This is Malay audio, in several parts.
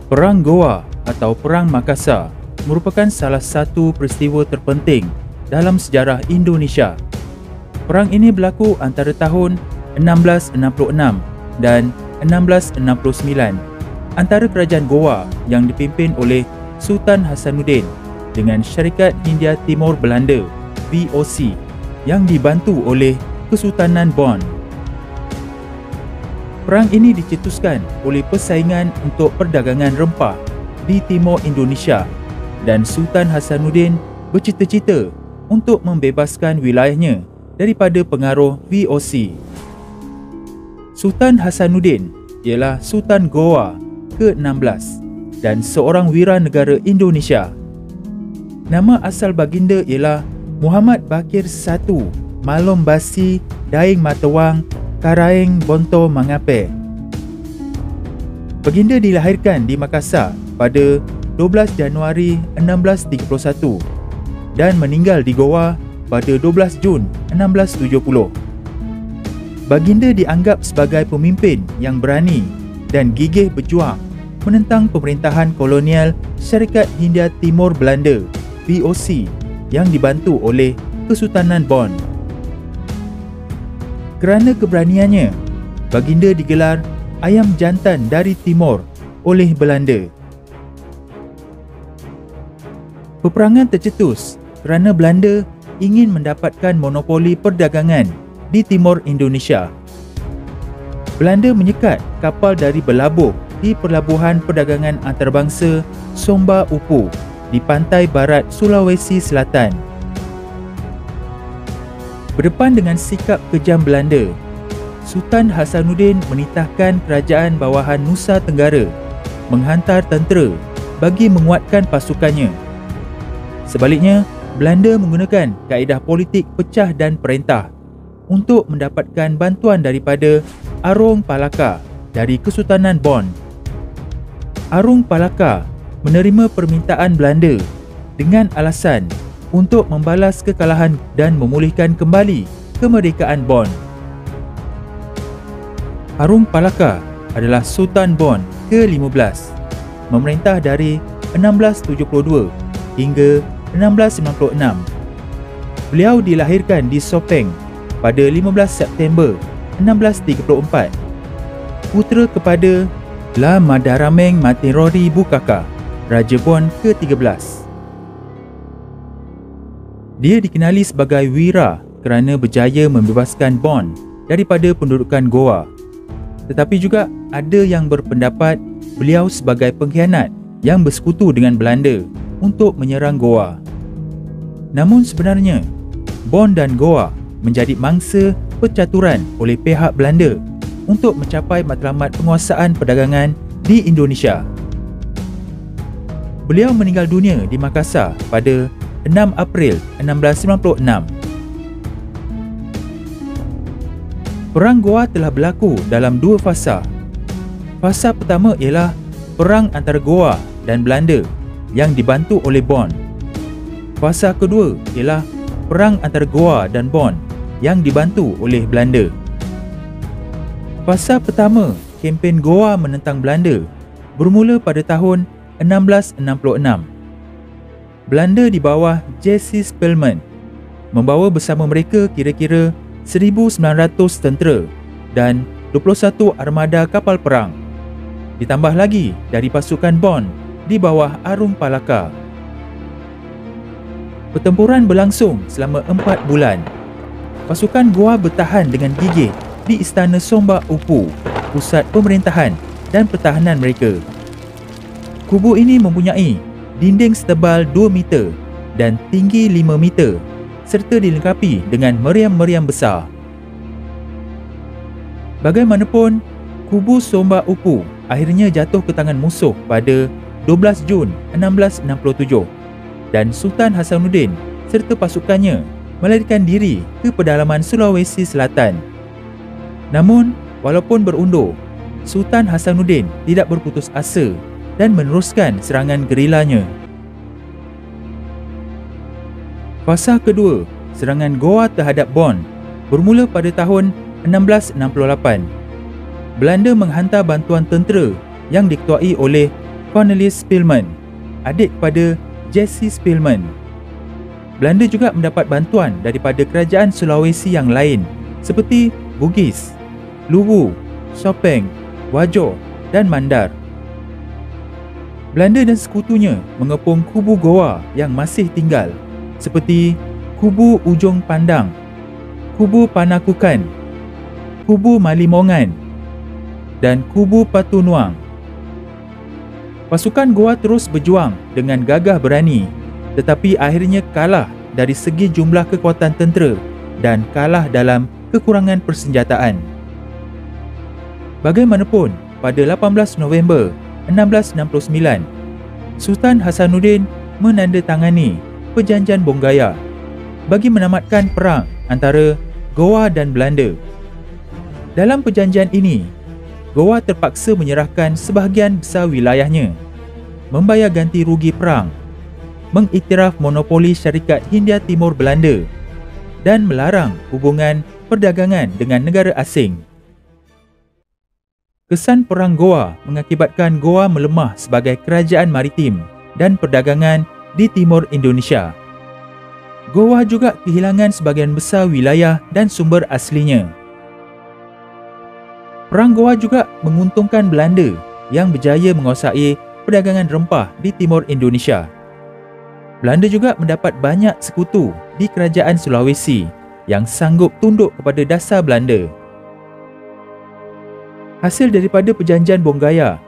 Perang Goa atau Perang Makassar merupakan salah satu peristiwa terpenting dalam sejarah Indonesia. Perang ini berlaku antara tahun 1666 dan 1669 antara kerajaan Goa yang dipimpin oleh Sultan Hasanuddin dengan Syarikat Hindia Timur Belanda (VOC) yang dibantu oleh Kesultanan Bonn. Perang ini dicetuskan oleh persaingan untuk perdagangan rempah di timur Indonesia dan Sultan Hasanuddin bercita-cita untuk membebaskan wilayahnya daripada pengaruh VOC. Sultan Hasanuddin ialah Sultan Goa ke-16 dan seorang wiranegara Indonesia. Nama asal baginda ialah Muhammad Bakir I Malum Basi Daeng Matawang Karaeng Bonto Mangape. Baginda dilahirkan di Makassar pada 12 Januari 1631 dan meninggal di Goa pada 12 Jun 1670. Baginda dianggap sebagai pemimpin yang berani dan gigih berjuang menentang pemerintahan kolonial Syarikat Hindia Timur Belanda (VOC) yang dibantu oleh Kesultanan Bonn. Kerana keberaniannya, baginda digelar ayam jantan dari timur oleh Belanda. Peperangan tercetus kerana Belanda ingin mendapatkan monopoli perdagangan di timur Indonesia. Belanda menyekat kapal dari berlabuh di pelabuhan perdagangan antarabangsa Somba Upu di pantai barat Sulawesi Selatan. Berdepan dengan sikap kejam Belanda, Sultan Hasanuddin menitahkan kerajaan bawahan Nusa Tenggara menghantar tentera bagi menguatkan pasukannya. Sebaliknya, Belanda menggunakan kaedah politik pecah dan perintah untuk mendapatkan bantuan daripada Arung Palaka dari Kesultanan Bonn. Arung Palaka menerima permintaan Belanda dengan alasan untuk membalas kekalahan dan memulihkan kembali kemerdekaan Bonn. Arung Palaka adalah Sultan Bonn ke-15, memerintah dari 1672 hingga 1696. Beliau dilahirkan di Sopeng pada 15 September 1634, putera kepada La Madarameng Matirori Bukaka, Raja Bonn ke-13. Dia dikenali sebagai wira kerana berjaya membebaskan Bonn daripada pendudukan Goa. Tetapi juga ada yang berpendapat beliau sebagai pengkhianat yang bersekutu dengan Belanda untuk menyerang Goa. Namun sebenarnya, Bonn dan Goa menjadi mangsa percaturan oleh pihak Belanda untuk mencapai matlamat penguasaan perdagangan di Indonesia. Beliau meninggal dunia di Makassar pada 6 April 1696. Perang Goa telah berlaku dalam dua fasa. Fasa pertama ialah perang antara Goa dan Belanda yang dibantu oleh Bonn. Fasa kedua ialah perang antara Goa dan Bonn yang dibantu oleh Belanda. Fasa pertama kempen Goa menentang Belanda bermula pada tahun 1666. Belanda di bawah Jesse Spelman membawa bersama mereka kira-kira 1,900 tentera dan 21 armada kapal perang. Ditambah lagi dari pasukan Bonn di bawah Arung Palaka. Pertempuran berlangsung selama 4 bulan. Pasukan Goa bertahan dengan gigih di Istana Somba Upu, pusat pemerintahan dan pertahanan mereka. Kubu ini mempunyai dinding setebal 2 meter dan tinggi 5 meter serta dilengkapi dengan meriam-meriam besar. Bagaimanapun, kubu Somba Upu akhirnya jatuh ke tangan musuh pada 12 Jun 1667 dan Sultan Hasanuddin serta pasukannya melarikan diri ke pedalaman Sulawesi Selatan. Namun, walaupun berundur, Sultan Hasanuddin tidak berputus asa dan meneruskan serangan gerilanya. Fasa kedua, serangan Goa terhadap Bonn, bermula pada tahun 1668. Belanda menghantar bantuan tentera yang diketuai oleh Cornelis Spilman, adik kepada Jesse Spilman. Belanda juga mendapat bantuan daripada kerajaan Sulawesi yang lain seperti Bugis, Luwu, Sopeng, Wajo dan Mandar. Belanda dan sekutunya mengepung kubu Goa yang masih tinggal seperti kubu Ujung Pandang, kubu Panakukan, kubu Malimongan dan kubu Patunuang. Pasukan Goa terus berjuang dengan gagah berani, tetapi akhirnya kalah dari segi jumlah kekuatan tentera dan kalah dalam kekurangan persenjataan. Bagaimanapun, pada 18 November 1669, Sultan Hasanuddin menandatangani Perjanjian Bonggaya bagi menamatkan perang antara Goa dan Belanda. Dalam perjanjian ini, Goa terpaksa menyerahkan sebahagian besar wilayahnya, membayar ganti rugi perang, mengiktiraf monopoli syarikat Hindia Timur Belanda dan melarang hubungan perdagangan dengan negara asing. Kesan Perang Goa mengakibatkan Goa melemah sebagai kerajaan maritim dan perdagangan di timur Indonesia. Goa juga kehilangan sebahagian besar wilayah dan sumber aslinya. Perang Goa juga menguntungkan Belanda yang berjaya menguasai perdagangan rempah di timur Indonesia. Belanda juga mendapat banyak sekutu di kerajaan Sulawesi yang sanggup tunduk kepada dasar Belanda. Hasil daripada Perjanjian Bonggaya,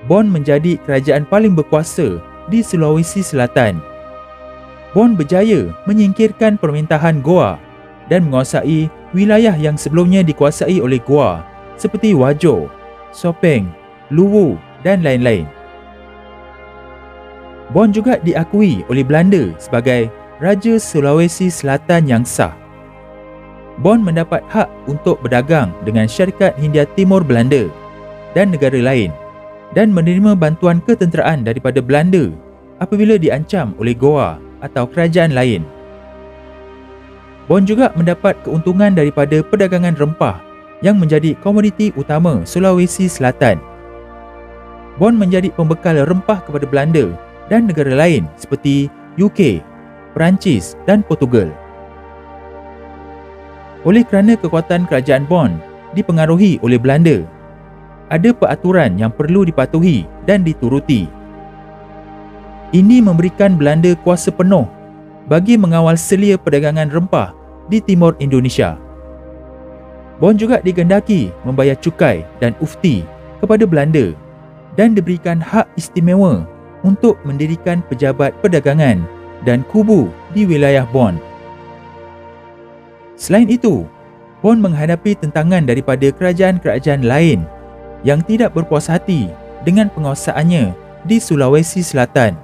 Bon menjadi kerajaan paling berkuasa di Sulawesi Selatan. Bon berjaya menyingkirkan permintahan Goa dan menguasai wilayah yang sebelumnya dikuasai oleh Goa seperti Wajo, Sopeng, Luwu dan lain-lain. Bon juga diakui oleh Belanda sebagai Raja Sulawesi Selatan yang sah. Bon mendapat hak untuk berdagang dengan syarikat Hindia Timur Belanda dan negara lain dan menerima bantuan ketenteraan daripada Belanda apabila diancam oleh Goa atau kerajaan lain. Bon juga mendapat keuntungan daripada perdagangan rempah yang menjadi komoditi utama Sulawesi Selatan. Bon menjadi pembekal rempah kepada Belanda dan negara lain seperti UK, Perancis dan Portugal. Oleh kerana kekuatan kerajaan Bon dipengaruhi oleh Belanda, ada peraturan yang perlu dipatuhi dan dituruti. Ini memberikan Belanda kuasa penuh bagi mengawal selia perdagangan rempah di timur Indonesia. Bon juga digendaki membayar cukai dan ufti kepada Belanda dan diberikan hak istimewa untuk mendirikan pejabat perdagangan dan kubu di wilayah Bon. Selain itu, Bon menghadapi tentangan daripada kerajaan-kerajaan lain yang tidak berpuas hati dengan penguasaannya di Sulawesi Selatan.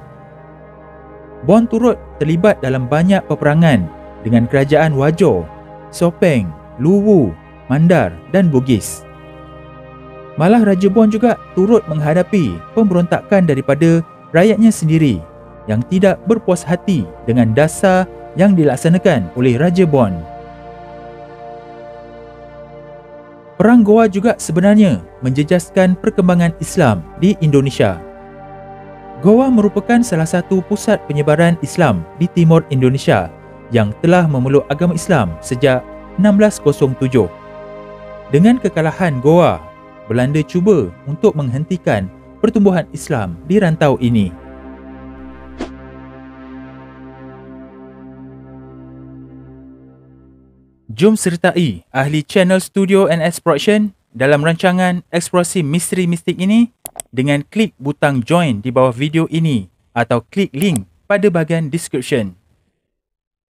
Bon turut terlibat dalam banyak peperangan dengan kerajaan Wajo, Sopeng, Luwu, Mandar dan Bugis. Malah Raja Bon juga turut menghadapi pemberontakan daripada rakyatnya sendiri yang tidak berpuas hati dengan dasar yang dilaksanakan oleh Raja Bon. Perang Goa juga sebenarnya menjejaskan perkembangan Islam di Indonesia. Goa merupakan salah satu pusat penyebaran Islam di timur Indonesia yang telah memeluk agama Islam sejak 1607. Dengan kekalahan Goa, Belanda cuba untuk menghentikan pertumbuhan Islam di rantau ini. Jom sertai ahli channel Studio NS Production dalam rancangan eksplorasi misteri mistik ini dengan klik butang join di bawah video ini atau klik link pada bahagian description.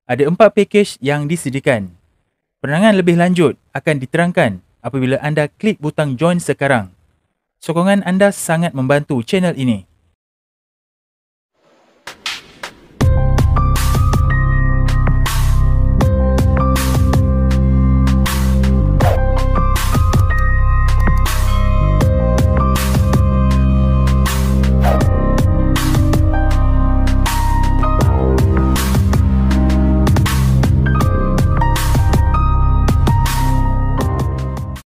Ada 4 pakej yang disediakan. Penerangan lebih lanjut akan diterangkan apabila anda klik butang join sekarang. Sokongan anda sangat membantu channel ini.